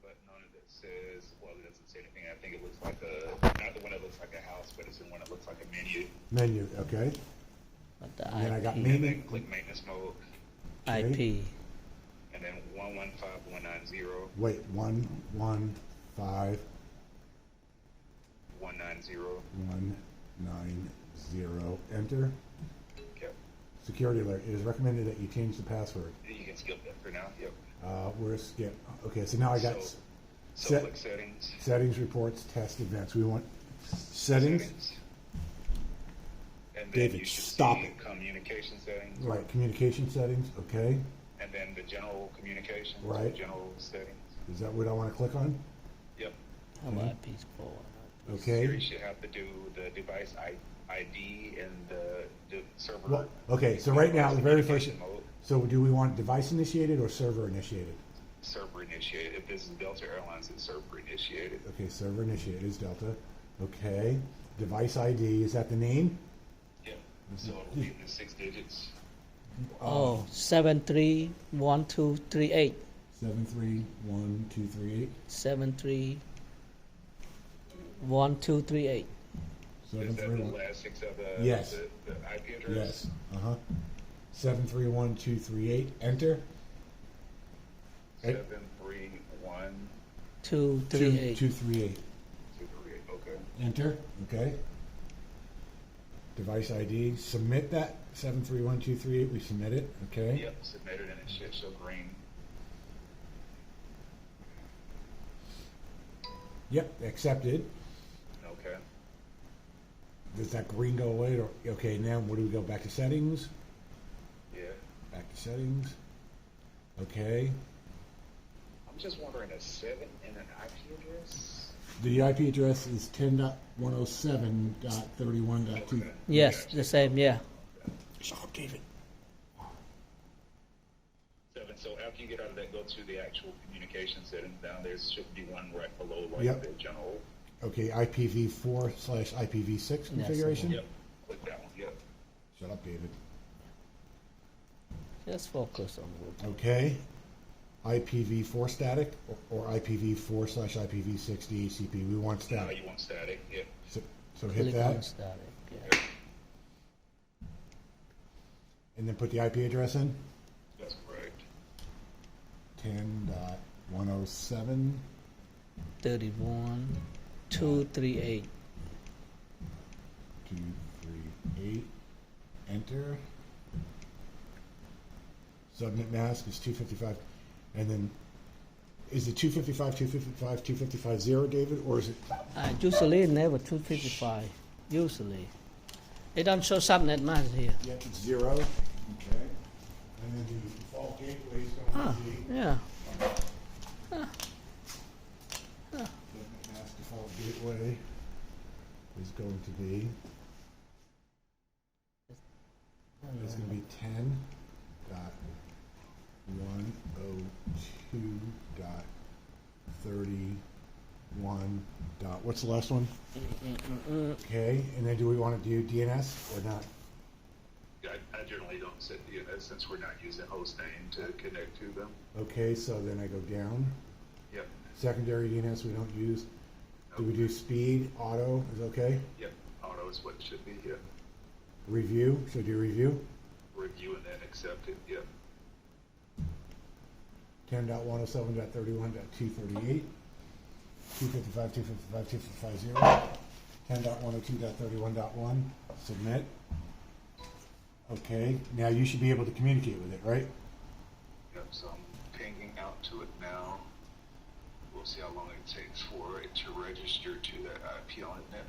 button on it that says, well, it doesn't say anything. I think it looks like not the one that looks like a house, but it's the one that looks like a menu. Menu, okay. But the And then I got IP. And then maintenance. click maintenance mode. IP. And then 115190. Wait, 115 190. 190. Enter. Yep. Security alert. It is recommended that you change the password. You can skip that for now. Yep. Where's skip? Okay, so now I got So click settings. settings, reports, test, events. We want settings. And then David, you should stop see it. communication settings. Right, communication settings. Okay, And then the general communications. Right. General settings. is that what I want to click on? Yep. How about piece 4? Okay. Here you should have to do the device ID and the server. Well, okay, so right now the very first. communication mode. So do we want device initiated or server initiated? Server initiated. If this is Delta Airlines, it's server initiated. Okay, server initiated is Delta. Okay, device ID, is that the name? Yep. So it'll be in the 6 digits. Oh, 731238. 731238. 731238. Is that the last 6 of the, Yes. the IP address? Yes. 731238. Enter. 731 238. 238. 238. Okay. Enter. Okay. Device ID. Submit that. 731238. We submit it. Okay. Yep. Submitted and it should show green. Yep. Accepted. Okay. Does that green go away? Or, okay. Now where do we go? Back to settings. Yeah. Back to settings. Okay. I'm just wondering, a 7 and an IP address? The IP address is 10.107.31.2. Okay. Yes, the same, yeah. Shut up, David. 7. So after you get out of that, go to the actual communication settings. Down there should be one right below, like Yep. the general. Okay, IPv4/IPv6 configuration. Yep. Click that one. Yep. Shut up, David. Just focus on what. Okay. IPv4 static or IPv4/IPv6 DHCP. We want Now static. you want static. Yep. So hit Click that on static, yeah. and then put the IP address in. That's correct. 10.107. 31238. 238. Enter. Subnet mask is 255. And then is it 255, 255, 255, 0, David? Or is it? Usually never 255. Usually. It don't show subnet mask here. Yeah, it's 0. Okay. And then the default gateway is going Ah, to be. yeah. Subnet mask default gateway is going to be. It's going to be 10.102.31. What's the last one? Okay, and then do we want to do DNS or not? I generally don't set DNS since we're not using host name to connect to them. Okay, so then I go down. Yep. Secondary DNS we don't use. Do we do speed, auto is okay? Yep. Auto is what it should be. Yep. Review, so do review. Review and then accept it. Yep. 10.107.31.238. 255, 255, 255, 0. 10.102.31.1. Submit. Okay, now you should be able to communicate with it, right? Yep. So I'm pinging out to it now. We'll see how long it takes for it to register to that IP on it network.